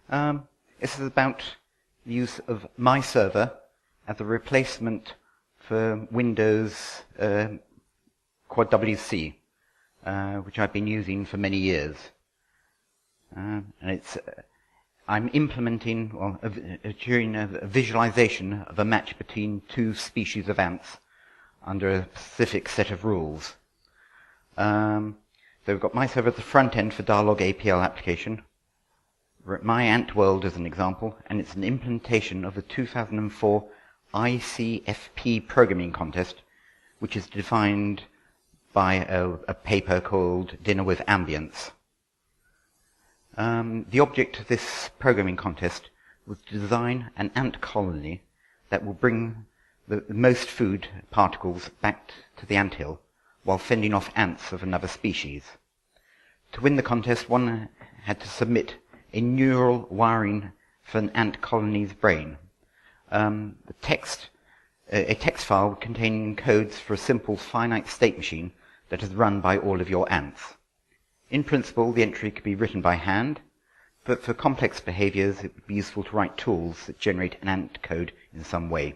This is about the use of MiServer as a replacement for Windows Quad WC, which I've been using for many years. And I'm implementing, during a visualization of a match between two species of ants under a specific set of rules. So we've got MiServer at the front end for Dyalog APL application. We're at my ant world as an example, and it's an implementation of the 2004 ICFP Programming Contest, which is defined by a paper called Dinner with Ambiants. The object of this programming contest was to design an ant colony that will bring the most food particles back to the anthill while fending off ants of another species. To win the contest, one had to submit a neural wiring for an ant colony's brain. A text file containing codes for a simple finite state machine that is run by all of your ants. In principle, the entry could be written by hand, but for complex behaviors, it would be useful to write tools that generate an ant code in some way.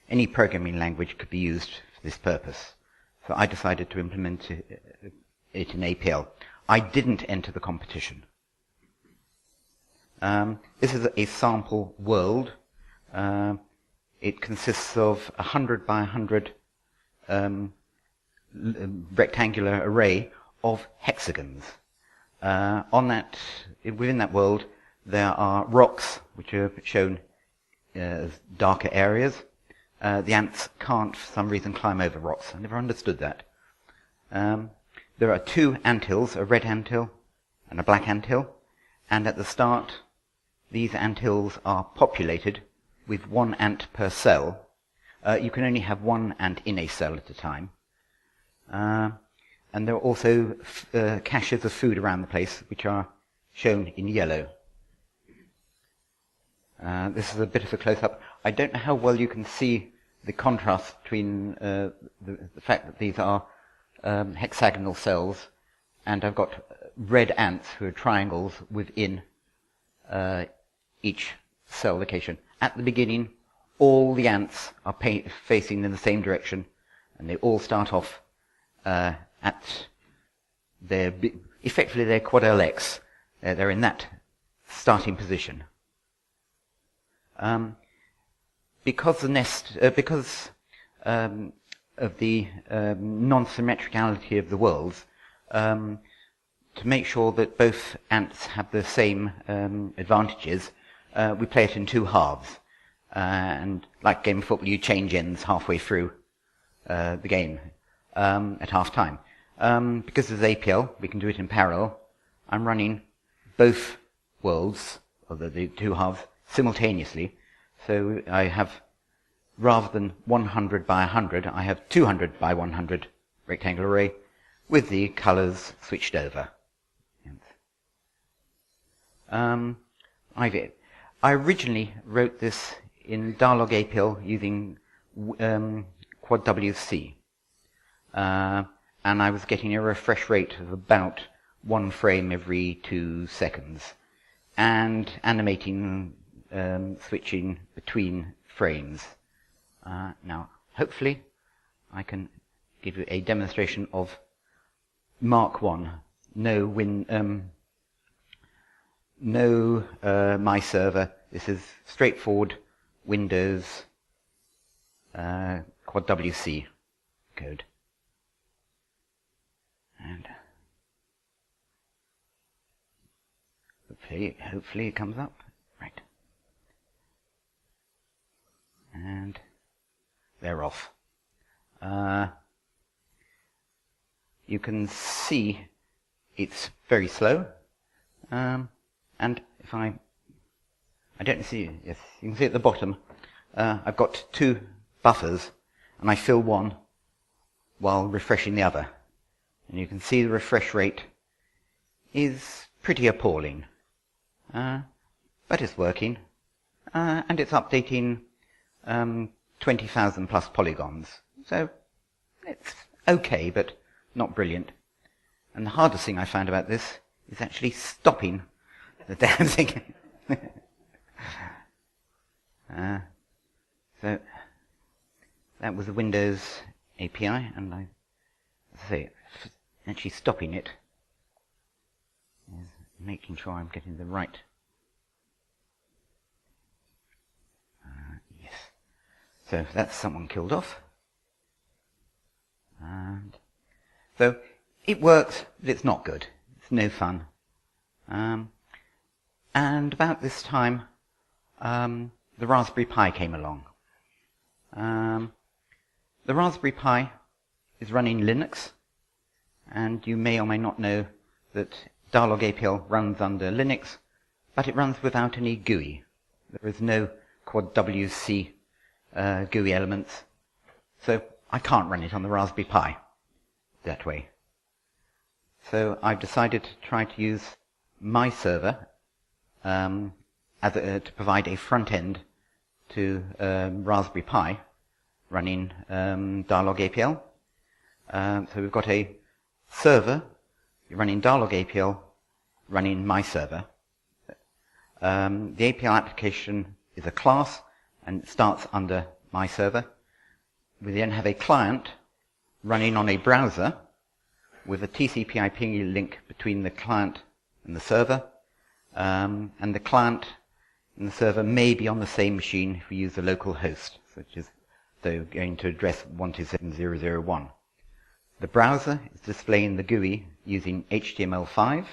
Any programming language could be used for this purpose, so I decided to implement it in APL. I didn't enter the competition. This is a sample world. It consists of 100 by 100 rectangular array of hexagons. Within that world, there are rocks which are shown as darker areas. The ants can't, for some reason, climb over rocks. I never understood that. There are two anthills, a red anthill and a black anthill, and at the start, these anthills are populated with one ant per cell. You can only have one ant in a cell at a time. And there are also caches of food around the place, which are shown in yellow. This is a bit of a close-up. I don't know how well you can see the contrast between the fact that these are hexagonal cells, and I've got red ants who are triangles within each cell location. At the beginning, all the ants are facing in the same direction, and they all start off at effectively their quad LX. They're in that starting position. Because the nest, because of the non-symmetricality of the worlds, to make sure that both ants have the same advantages, we play it in two halves. And like game of football, you change ends halfway through the game at half time. Because of APL, we can do it in parallel. I'm running both worlds, or the two halves, simultaneously. So I have, rather than 100 by 100, I have 200 by 100 rectangular array with the colors switched over. I originally wrote this in Dyalog APL using Quad WC. And I was getting a refresh rate of about 1 frame every 2 seconds, and animating switching between frames. Now, hopefully, I can give you a demonstration of Mark 1. No MiServer. This is straightforward Windows Quad WC code. And hopefully it comes up. Right. And they're off. You can see it's very slow. And if I don't see, yes, you can see at the bottom, I've got 2 buffers, and I fill one while refreshing the other. And you can see the refresh rate is pretty appalling. But it's working. And it's updating 20,000 plus polygons. So it's okay, but not brilliant. And the hardest thing I found about this is actually stopping the damn thing. So that was the Windows API, and I say actually stopping it is making sure I'm getting the right. Yes. So that's someone killed off. And so it works, but it's not good. It's no fun. And about this time, the Raspberry Pi came along. The Raspberry Pi is running Linux, and you may or may not know that Dyalog15 runs under Linux, but it runs without any GUI. There is no quad WC GUI elements, so I can't run it on the Raspberry Pi that way. So I've decided to try to use MiServer to provide a front end to Raspberry Pi running Dyalog15. So we've got a server running Dyalog15 running MiServer. The APL application is a class and it starts under MiServer. We then have a client running on a browser with a TCP/IP link between the client and the server. And the client and the server may be on the same machine if we use a local host, such as so going to address 127.0.0.1. The browser is displaying the GUI using HTML5,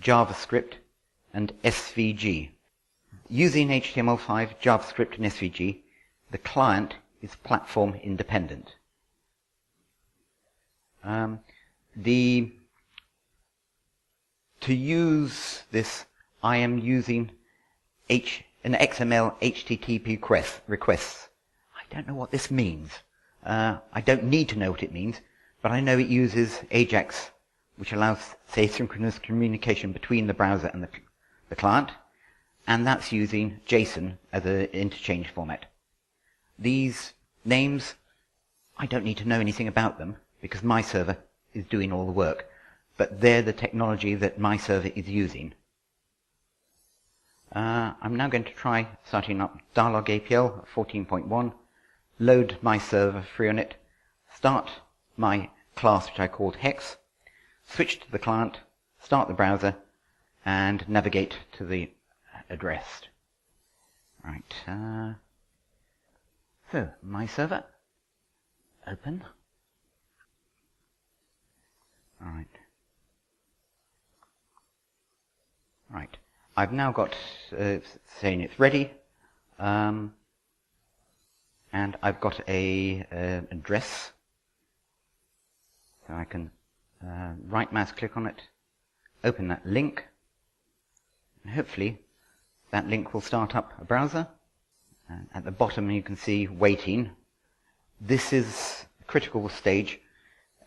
JavaScript, and SVG. Using HTML5, JavaScript, and SVG, the client is platform independent. To use this, I am using an XMLHttpRequest. I don't know what this means. I don't need to know what it means, but I know it uses AJAX, which allows asynchronous communication between the browser and the client, and that's using JSON as an interchange format. These names, I don't need to know anything about them, because MiServer is doing all the work, but they're the technology that MiServer is using. I'm now going to try starting up Dyalog15 14.1, load MiServer free on it, start my class which I called hex, switch to the client, start the browser, and navigate to the address. Right. So MiServer, open. All right. Right. I've now got saying it's ready, and I've got a address, so I can right mouse click on it, open that link, and hopefully that link will start up a browser. At the bottom you can see waiting. This is a critical stage.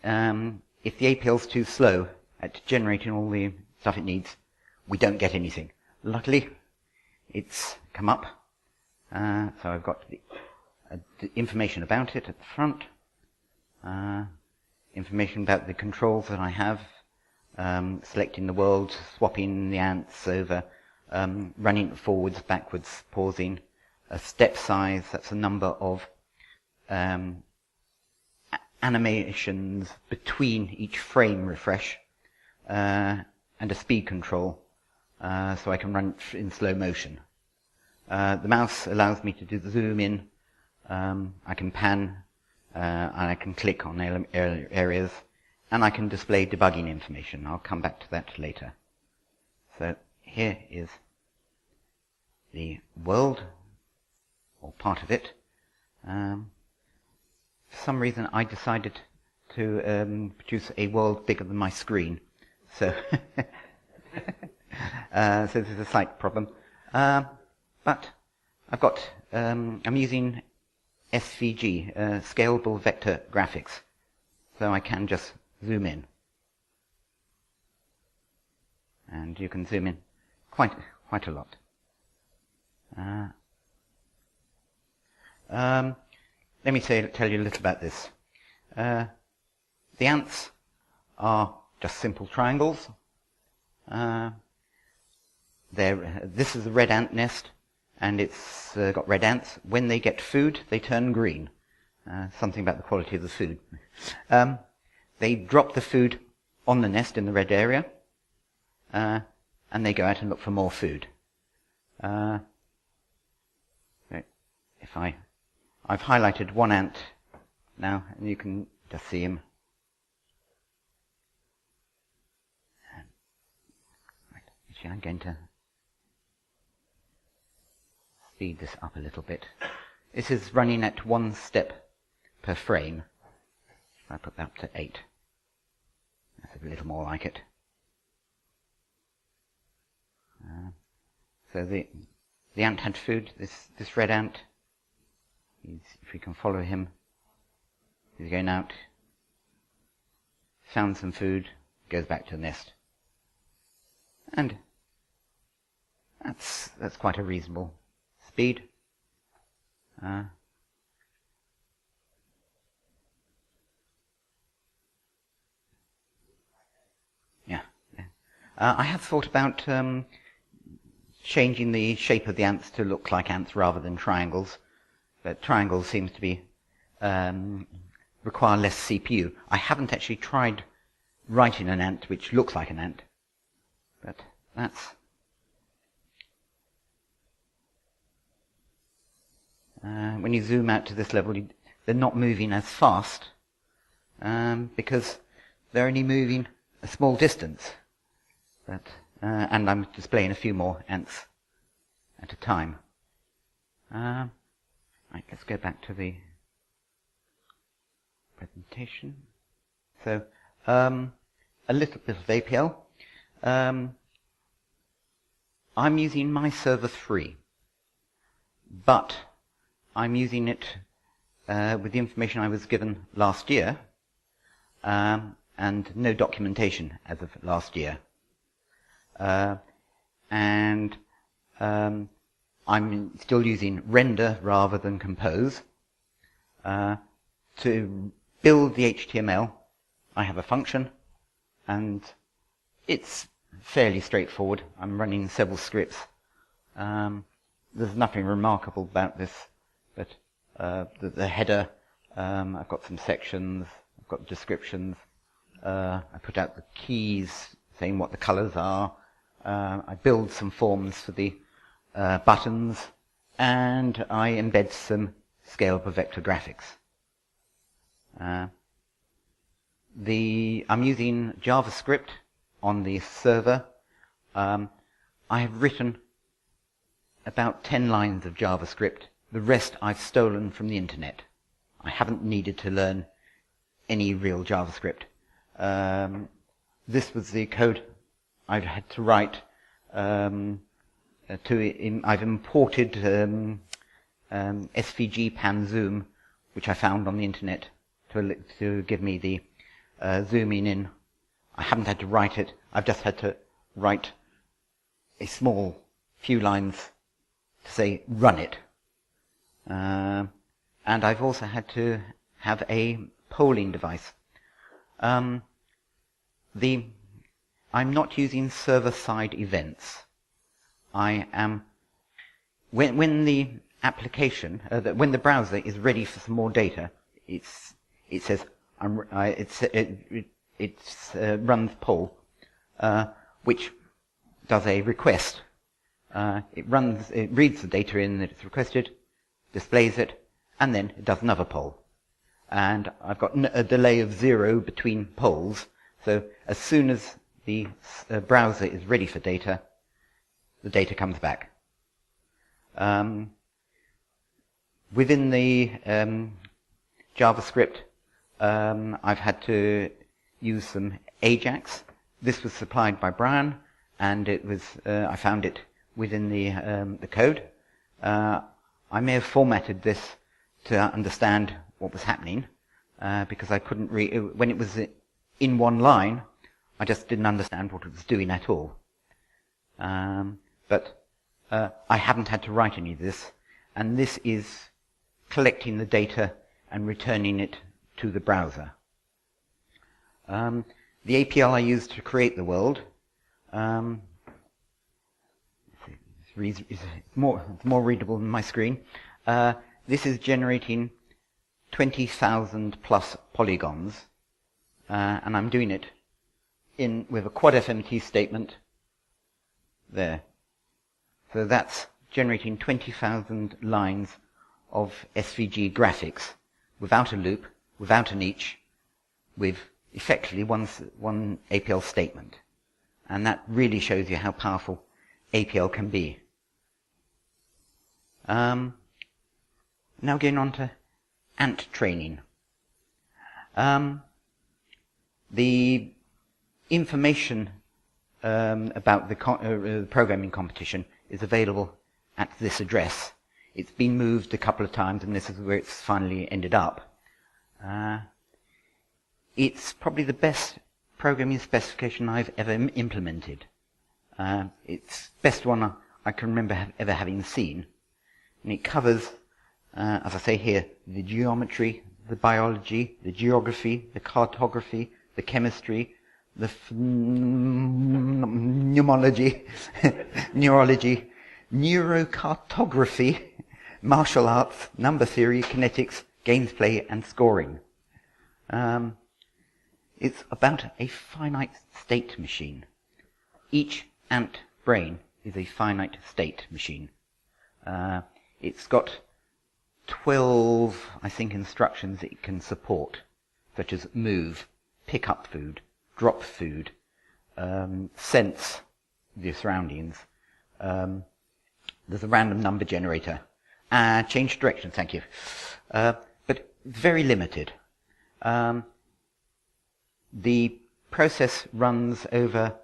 If the APL is too slow at generating all the stuff it needs, we don't get anything. Luckily, it's come up. So I've got the information about it at the front, information about the controls that I have, selecting the world, swapping the ants over, running forwards, backwards, pausing, a step size, that's a number of animations between each frame refresh, and a speed control, so I can run it in slow motion. The mouse allows me to do the zoom in, I can pan, and I can click on areas, and I can display debugging information. I'll come back to that later. So here is the world, or part of it. For some reason I decided to produce a world bigger than my screen. So, so this is a slight problem. But I've got, I'm using SVG, Scalable Vector Graphics. So I can just zoom in. And you can zoom in quite a lot. Let me tell you a little about this. The ants are just simple triangles. They this is a red ant nest, and it's got red ants. When they get food, they turn green. Something about the quality of the food. They drop the food on the nest in the red area, and they go out and look for more food. If I've highlighted one ant now, and you can just see him. Actually, I'm going to speed this up a little bit. This is running at 1 step per frame. If I put that up to 8, that's a little more like it. So the ant had food. This red ant, if we can follow him, he's going out, found some food, goes back to the nest, and that's quite a reasonable speed. I have thought about changing the shape of the ants to look like ants rather than triangles, but triangles seems to be require less CPU. I haven't actually tried writing an ant which looks like an ant, but that's when you zoom out to this level, they're not moving as fast because they're only moving a small distance. But, and I'm displaying a few more ants at a time. Right, let's go back to the presentation. So, a little bit of APL. I'm using MiServer 3, but I'm using it with the information I was given last year, and no documentation as of last year. And I'm still using render rather than compose. To build the HTML, I have a function, and it's fairly straightforward. I'm running several scripts. There's nothing remarkable about this, but the header, I've got some sections, I've got descriptions, I put out the keys saying what the colors are, I build some forms for the buttons, and I embed some scalable vector graphics. I'm using JavaScript on the server. I have written about 10 lines of JavaScript. The rest I've stolen from the internet. I haven't needed to learn any real JavaScript. This was the code I've had to write. I've imported SVG pan zoom, which I found on the internet, to give me the zooming in. I haven't had to write it. I've just had to write a small few lines to say run it. And I've also had to have a polling device. I'm not using server-side events. I am when the application, when the browser is ready for some more data, it says it runs poll, which does a request. It reads the data in that it's requested, displays it, and then it does another poll. And I've got a delay of 0 between polls, so as soon as the browser is ready for data, the data comes back. Within the JavaScript, I've had to use some AJAX. This was supplied by Brian, and it was I found it within the code. I may have formatted this to understand what was happening, because I couldn't read when it was in one line. I just didn't understand what it was doing at all. But I haven't had to write any of this, and this is collecting the data and returning it to the browser. The APL I used to create the world, if It's more readable than my screen. This is generating 20,000 plus polygons, and I'm doing it with a quad FMT statement there. So that's generating 20,000 lines of SVG graphics without a loop, without an each, with effectively one APL statement. And that really shows you how powerful APL can be. Now going on to ant training. The information about the programming competition is available at this address. It's been moved a couple of times, and this is where it's finally ended up. It's probably the best programming specification I've ever implemented. It's the best one I can remember ever having seen. And it covers, as I say here, the geometry, the biology, the geography, the cartography, the chemistry, the neurology, neurocartography, martial arts, number theory, kinetics, gameplay, and scoring. It's about a finite state machine. Each ant brain is a finite state machine. It's got 12, I think, instructions it can support, such as move, pick up food, drop food, sense the surroundings. There's a random number generator. Change direction, thank you. But it's very limited. The process runs over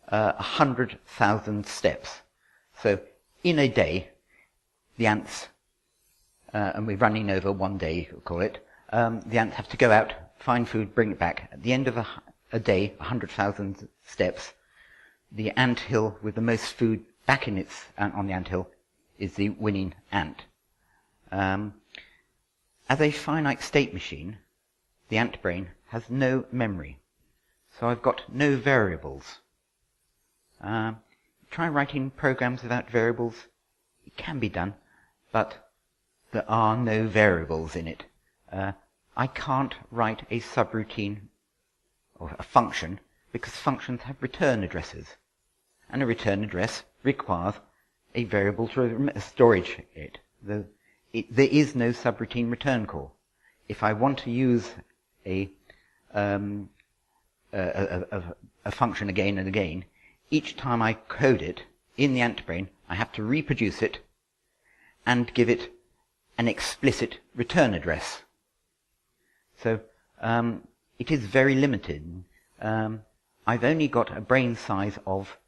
100,000 steps. So in a day, the ants, and we're running over one day, we'll call it, the ants have to go out, find food, bring it back. At the end of a day, 100,000 steps, the anthill with the most food back in on the anthill is the winning ant. As a finite state machine, the ant brain has no memory. So I've got no variables. Try writing programs without variables. It can be done, but there are no variables in it. I can't write a subroutine or a function because functions have return addresses. And a return address requires a variable to storage it. There is no subroutine return call. If I want to use a function again and again, each time I code it in the ant brain, I have to reproduce it and give it an explicit return address. So it is very limited. I've only got a brain size of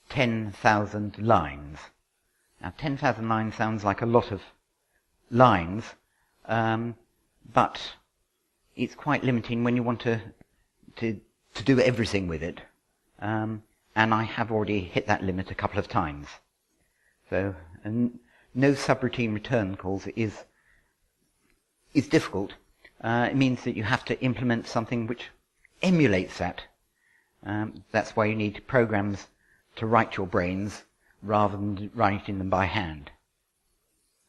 10,000 lines. Now 10,000 lines sounds like a lot of lines, but it's quite limiting when you want to do everything with it. And I have already hit that limit a couple of times. So no subroutine return calls is difficult. It means that you have to implement something which emulates that. That's why you need programs to write your brains rather than writing them by hand.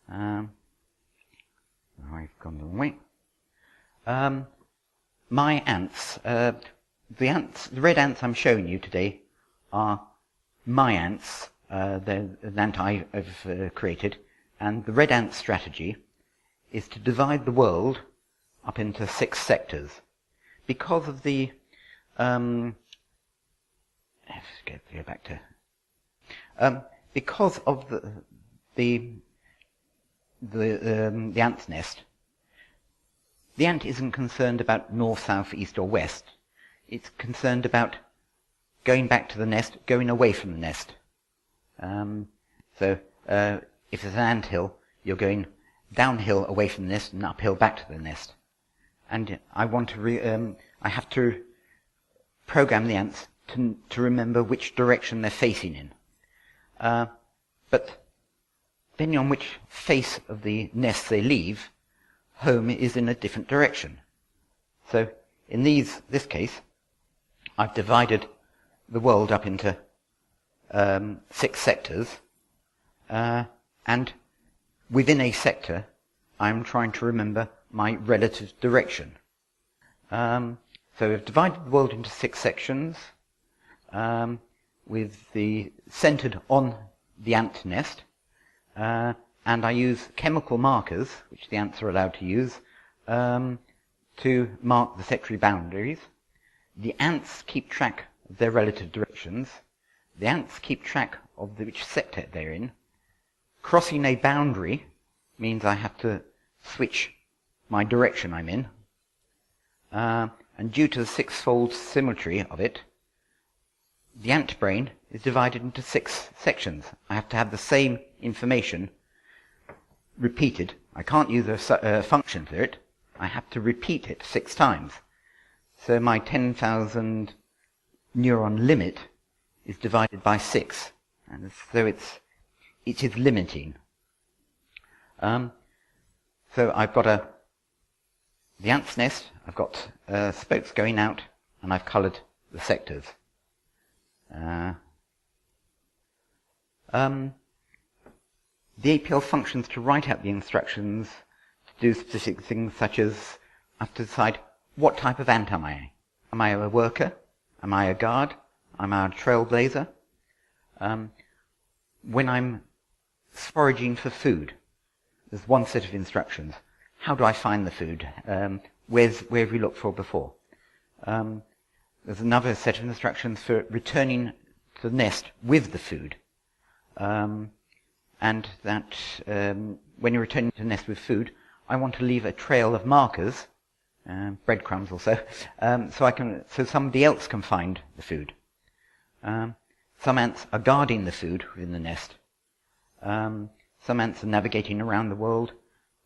I've gone the wrong way. My ants, the red ants I'm showing you today are my ants. They're an ant I've created, and the red ant strategy is to divide the world up into 6 sectors. Because of the let's go back to because of the ant's nest. The ant isn't concerned about north, south, east, or west. It's concerned about going back to the nest, going away from the nest. So if there's an anthill, you're going downhill away from the nest and uphill back to the nest. And I want to I have to program the ants to remember which direction they're facing in. But depending on which face of the nest they leave, home is in a different direction. So in this case, I've divided the world up into 6 sectors, and within a sector, I'm trying to remember my relative direction. So we've divided the world into 6 sections, with the centered on the ant nest, and I use chemical markers, which the ants are allowed to use, to mark the sectory boundaries. The ants keep track of their relative directions. The ants keep track of which sector they're in. Crossing a boundary means I have to switch my direction I'm in. And due to the 6-fold symmetry of it, the ant brain is divided into 6 sections. I have to have the same information repeated. I can't use a function for it. I have to repeat it 6 times. So my 10,000 neuron limit is divided by 6. And so it is limiting. So I've got the ant's nest, I've got spokes going out, and I've coloured the sectors. The APL functions to write out the instructions to do specific things such as I have to decide what type of ant am I? Am I a worker? Am I a guard? Am I a trailblazer? When I'm foraging for food, there's one set of instructions. How do I find the food? Where have we looked for before? There's another set of instructions for returning to the nest with the food. And that when you're returning to the nest with food, I want to leave a trail of markers, breadcrumbs or so, so somebody else can find the food. Some ants are guarding the food within the nest. Some ants are navigating around the world.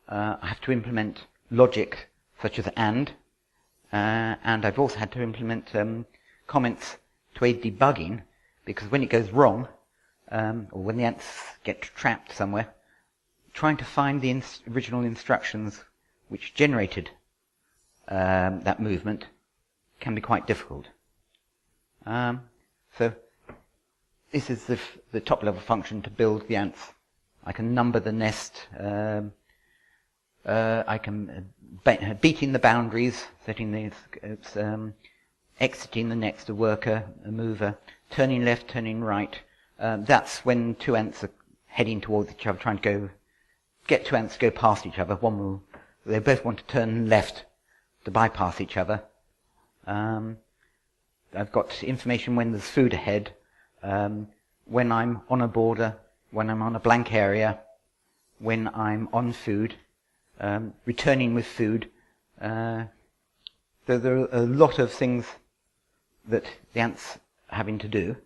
I have to implement logic such as and I've also had to implement comments to aid debugging, because when it goes wrong, or when the ants get trapped somewhere, trying to find the original instructions which generated that movement can be quite difficult. So this is the top level function to build the ants. I can number the nest, I can beating the boundaries, setting the exiting the next, a worker, a mover, turning left, turning right. That's when 2 ants are heading towards each other, trying to get 2 ants to go past each other. They both want to turn left to bypass each other. I've got information when there's food ahead, when I'm on a border, when I'm on a blank area, when I'm on food, returning with food. There are a lot of things that the ants are having to do,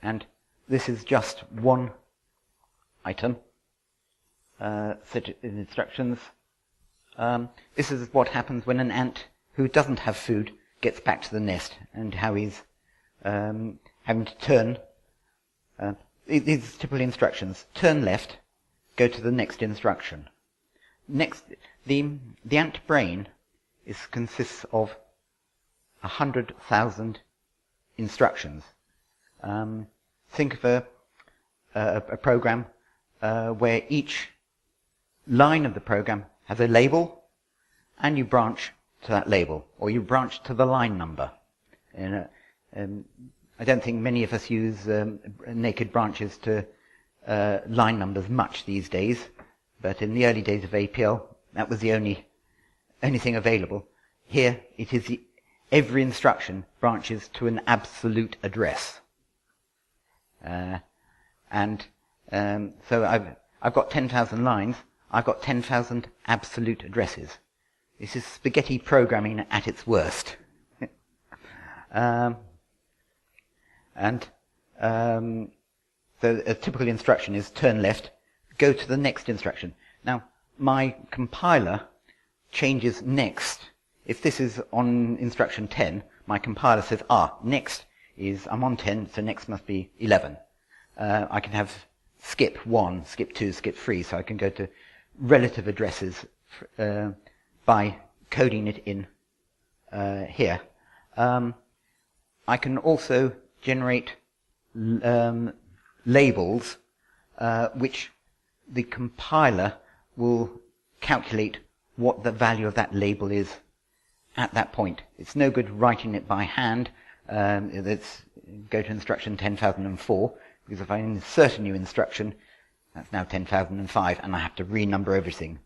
and this is just one item, set of instructions. This is what happens when an ant who doesn't have food gets back to the nest, and how he's having to turn. These typical instructions: turn left, go to the next instruction. Next, the ant brain consists of 100,000 instructions. Think of a program where each line of the program has a label, and you branch to that label, or you branch to the line number. I don't think many of us use naked branches to line numbers much these days, but in the early days of APL, that was the only thing available. Here, it is every instruction branches to an absolute address. So I've got 10,000 lines. I've got 10,000 absolute addresses. This is spaghetti programming at its worst. So a typical instruction is turn left, go to the next instruction. Now, my compiler changes next. If this is on instruction 10, my compiler says, next is, I'm on 10, so next must be 11. I can have skip 1, skip 2, skip 3, so I can go to relative addresses by coding it in here. I can also generate labels which the compiler will calculate what the value of that label is at that point. It's no good writing it by hand. Let's go to instruction 10,004, because if I insert a new instruction, that's now 10,005, and I have to renumber everything.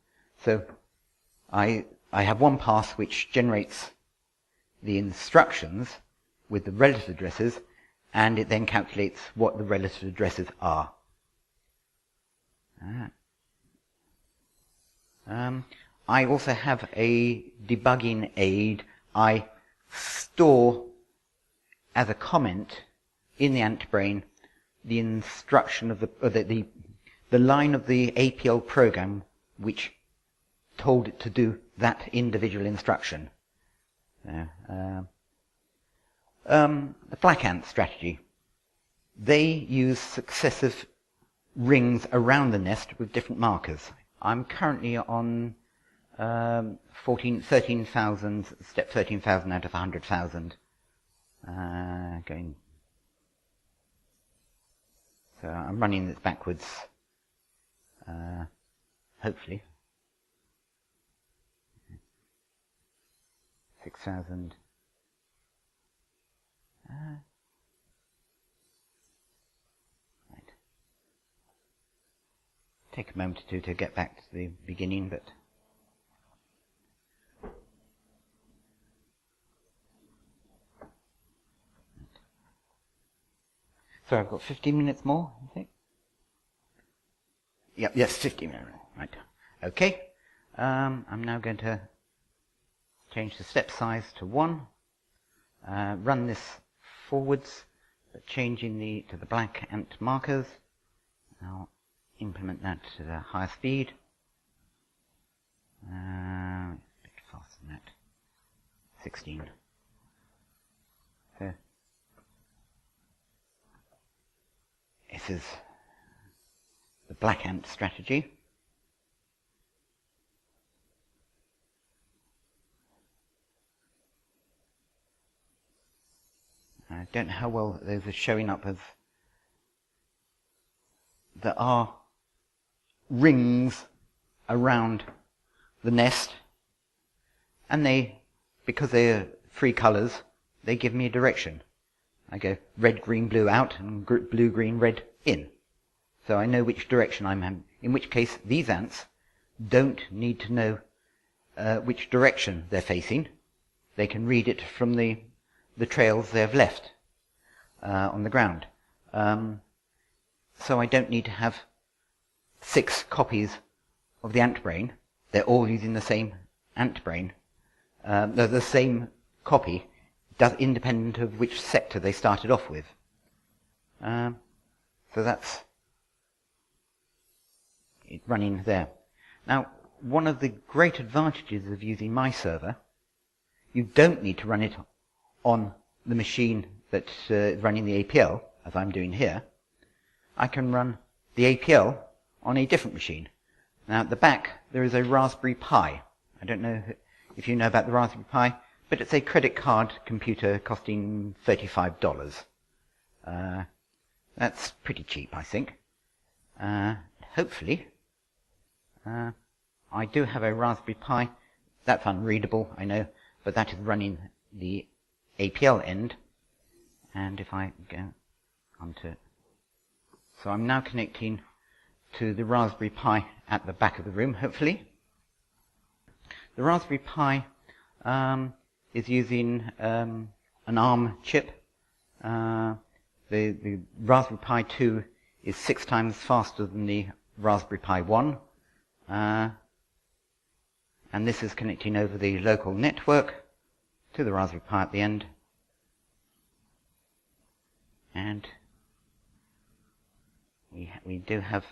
So I have one pass which generates the instructions with the relative addresses, and it then calculates what the relative addresses are. I also have a debugging aid. I store as a comment in the AntBrain the instruction of the line of the APL program which told it to do that individual instruction. The black ant strategy. They use successive rings around the nest with different markers. I'm currently on 13,000, step 13,000 out of 100,000. Going. So I'm running this backwards. Hopefully. 6,000. Right. Take a moment or two to get back to the beginning, but so I've got 15 minutes more, I think. Yep, yes, 15 minutes. Right. Okay. I'm now going to change the step size to 1. Run this forwards, but changing to the black ant markers. I'll implement that to the higher speed. A bit faster than that. 16. So this is the black ant strategy. I don't know how well those are showing up as there are rings around the nest, and because they're 3 colors, they give me a direction. I go red, green, blue out, and blue, green, red in. So I know which direction I'm in, which case these ants don't need to know which direction they're facing. They can read it from the trails they have left on the ground. So I don't need to have 6 copies of the AntBrain. They're all using the same AntBrain. They're the same copy, independent of which sector they started off with. So that's it running there. Now, one of the great advantages of using MiServer, you don't need to run it on the machine that's running the APL, as I'm doing here. I can run the APL on a different machine. Now at the back there is a Raspberry Pi. I don't know if you know about the Raspberry Pi, but it's a credit card computer costing $35. That's pretty cheap, I think. Hopefully. I do have a Raspberry Pi. That's unreadable, I know, but that is running the APL end. And if I go onto... So I'm now connecting to the Raspberry Pi at the back of the room, hopefully. The Raspberry Pi is using an ARM chip. The Raspberry Pi 2 is 6 times faster than the Raspberry Pi 1. And this is connecting over the local network to the Raspberry Pi at the end. And we do have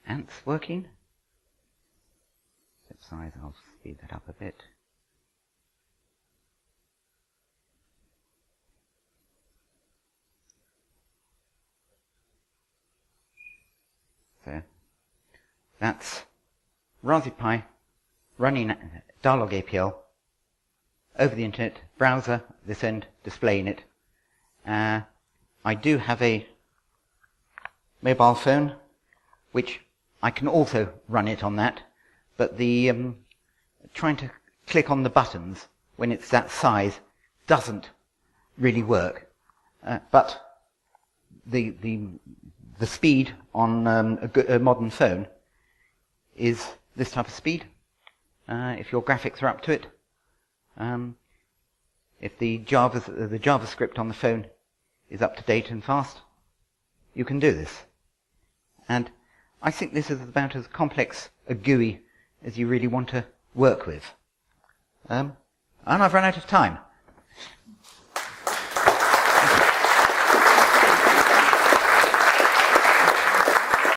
ants working. Step size, I'll speed that up a bit. So that's Raspberry Pi running Dyalog APL over the internet, browser, this end, displaying it. I do have a mobile phone, which I can also run it on that, but the trying to click on the buttons when it's that size doesn't really work. But the speed on a modern phone is this type of speed, if your graphics are up to it. If the JavaScript on the phone is up to date and fast, you can do this. And I think this is about as complex a GUI as you really want to work with. And I've run out of time.